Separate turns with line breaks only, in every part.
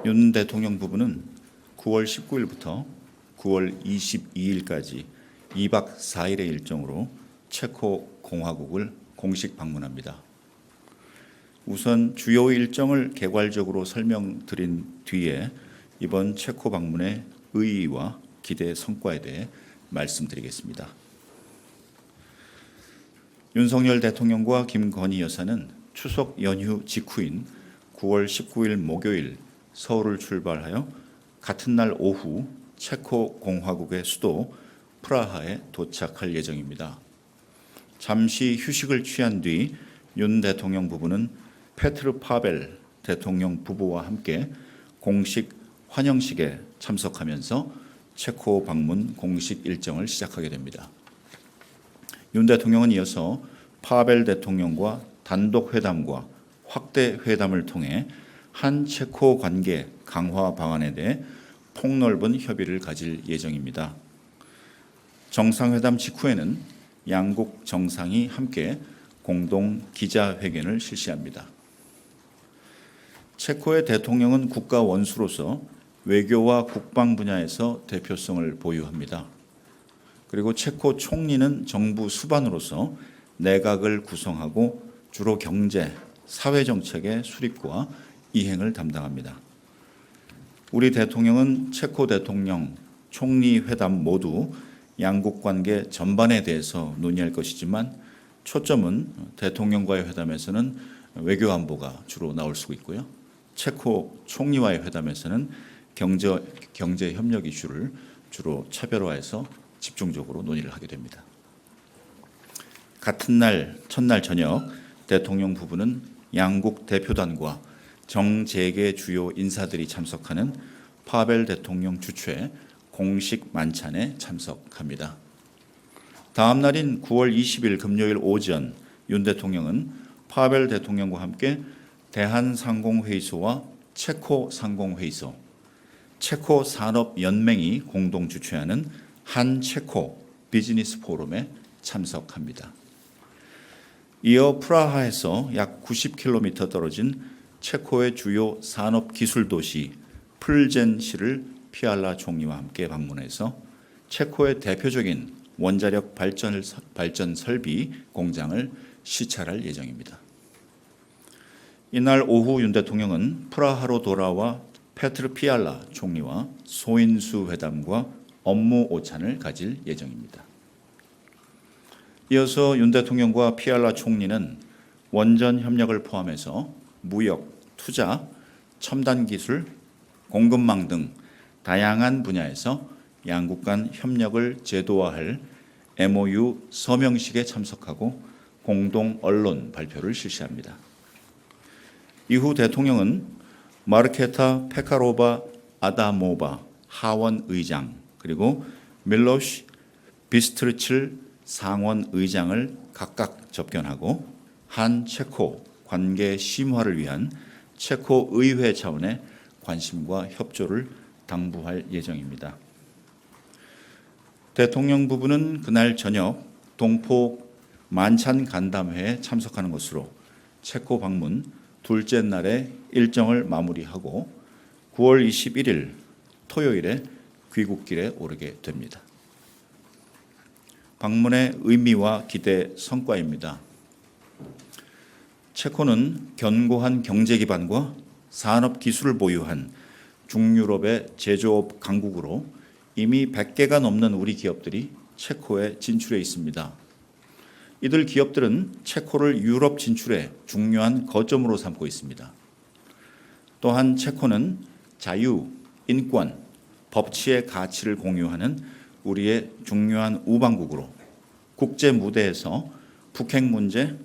윤 대통령 부부는 9월 19일부터 9월 22일까지 2박 4일의 일정으로 체코 공화국을 공식 방문합니다. 우선 주요 일정을 개괄적으로 설명드린 뒤에 이번 체코 방문의 의의와 기대 성과에 대해 말씀드리겠습니다. 윤석열 대통령과 김건희 여사는 추석 연휴 직후인 9월 19일 목요일 서울을 출발하여 같은 날 오후 체코 공화국의 수도 프라하에 도착할 예정입니다. 잠시 휴식을 취한 뒤 윤 대통령 부부는 페트르 파벨 대통령 부부와 함께 공식 환영식에 참석하면서 체코 방문 공식 일정을 시작하게 됩니다. 윤 대통령은 이어서 파벨 대통령과 단독 회담과 확대 회담을 통해 한 체코 관계 강화 방안에 대해 폭넓은 협의를 가질 예정입니다. 정상회담 직후에는 양국 정상이 함께 공동 기자회견을 실시합니다. 체코의 대통령은 국가 원수로서 외교와 국방 분야에서 대표성을 보유합니다. 그리고 체코 총리는 정부 수반으로서 내각을 구성하고 주로 경제, 사회 정책의 수립과 이행을 담당합니다. 우리 대통령은 체코 대통령, 총리 회담 모두 양국 관계 전반에 대해서 논의할 것이지만 초점은 대통령과의 회담에서는 외교 안보가 주로 나올 수 있고요. 체코 총리와의 회담에서는 경제 협력 이슈를 주로 차별화해서 집중적으로 논의를 하게 됩니다. 같은 날 첫날 저녁 대통령 부부는 양국 대표단과 정재계 주요 인사들이 참석하는 파벨 대통령 주최 공식 만찬에 참석합니다. 다음 날인 9월 20일 금요일 오전 윤 대통령은 파벨 대통령과 함께 대한상공회의소와 체코상공회의소, 체코산업연맹이 공동 주최하는 한 체코 비즈니스 포럼에 참석합니다. 이어 프라하에서 약 90km 떨어진 체코의 주요 산업기술 도시 플젠시를 피알라 총리와 함께 방문해서 체코의 대표적인 원자력 발전 설비 공장을 시찰할 예정입니다. 이날 오후 윤 대통령은 프라하로 돌아와 페트르 피알라 총리와 소인수 회담과 업무 오찬을 가질 예정입니다. 이어서 윤 대통령과 피알라 총리는 원전 협력을 포함해서 무역, 투자, 첨단 기술, 공급망 등 다양한 분야에서 양국 간 협력을 제도화할 MOU 서명식에 참석하고 공동 언론 발표를 실시합니다. 이후 대통령은 마르케타 페카로바 아다모바 하원 의장 그리고 밀로시 비스트리칠 상원 의장을 각각 접견하고 한 체코 관계 심화를 위한 체코 의회 차원의 관심과 협조를 당부할 예정입니다. 대통령 부부는 그날 저녁 동포 만찬 간담회에 참석하는 것으로 체코 방문 둘째 날의 일정을 마무리하고 9월 21일 토요일에 귀국길에 오르게 됩니다. 방문의 의미와 기대 성과입니다. 체코는 견고한 경제 기반과 산업 기술을 보유한 중유럽의 제조업 강국으로 이미 100개가 넘는 우리 기업들이 체코에 진출해 있습니다. 이들 기업들은 체코를 유럽 진출의 중요한 거점으로 삼고 있습니다. 또한 체코는 자유, 인권, 법치의 가치를 공유하는 우리의 중요한 우방국으로 국제 무대에서 북핵 문제,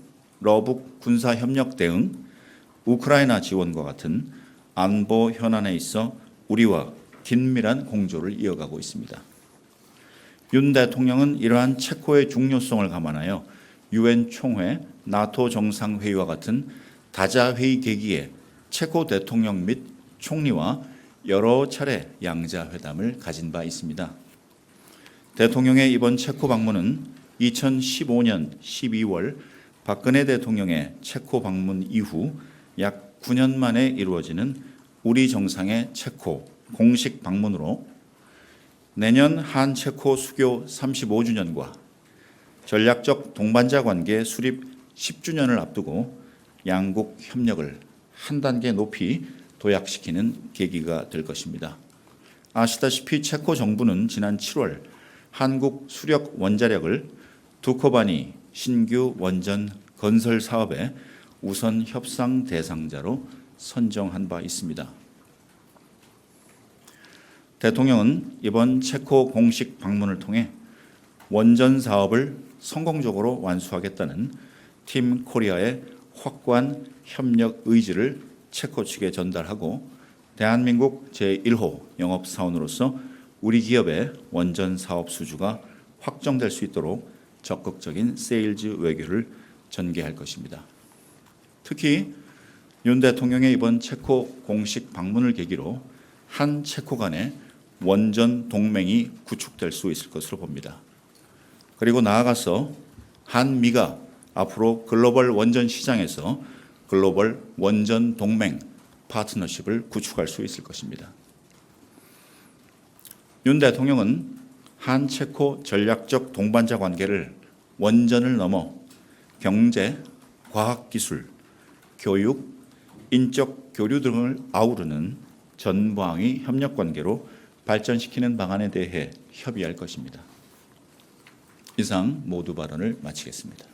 러북 군사협력 대응, 우크라이나 지원과 같은 안보 현안에 있어 우리와 긴밀한 공조를 이어가고 있습니다. 윤 대통령은 이러한 체코의 중요성을 감안하여 유엔 총회, 나토 정상회의와 같은 다자회의 계기에 체코 대통령 및 총리와 여러 차례 양자회담을 가진 바 있습니다. 대통령의 이번 체코 방문은 2015년 12월 박근혜 대통령의 체코 방문 이후 약 9년 만에 이루어지는 우리 정상의 체코 공식 방문으로 내년 한 체코 수교 35주년과 전략적 동반자 관계 수립 10주년을 앞두고 양국 협력을 한 단계 높이 도약시키는 계기가 될 것입니다. 아시다시피 체코 정부는 지난 7월 한국 수력 원자력을 두코바니 신규 원전 건설 사업의 우선 협상 대상자로 선정한 바 있습니다. 대통령은 이번 체코 공식 방문을 통해 원전 사업을 성공적으로 완수하겠다는 팀 코리아의 확고한 협력 의지를 체코 측에 전달하고 대한민국 제1호 영업사원으로서 우리 기업의 원전 사업 수주가 확정될 수 있도록 적극적인 세일즈 외교를 전개할 것입니다. 특히 윤 대통령의 이번 체코 공식 방문을 계기로 한 체코 간의 원전 동맹이 구축될 수 있을 것으로 봅니다. 그리고 나아가서 한미가 앞으로 글로벌 원전 시장에서 글로벌 원전 동맹 파트너십을 구축할 수 있을 것입니다. 윤 대통령은 한 체코 전략적 동반자 관계를 원전을 넘어 경제, 과학기술, 교육, 인적 교류 등을 아우르는 전방위 협력 관계로 발전시키는 방안에 대해 협의할 것입니다. 이상 모두 발언을 마치겠습니다.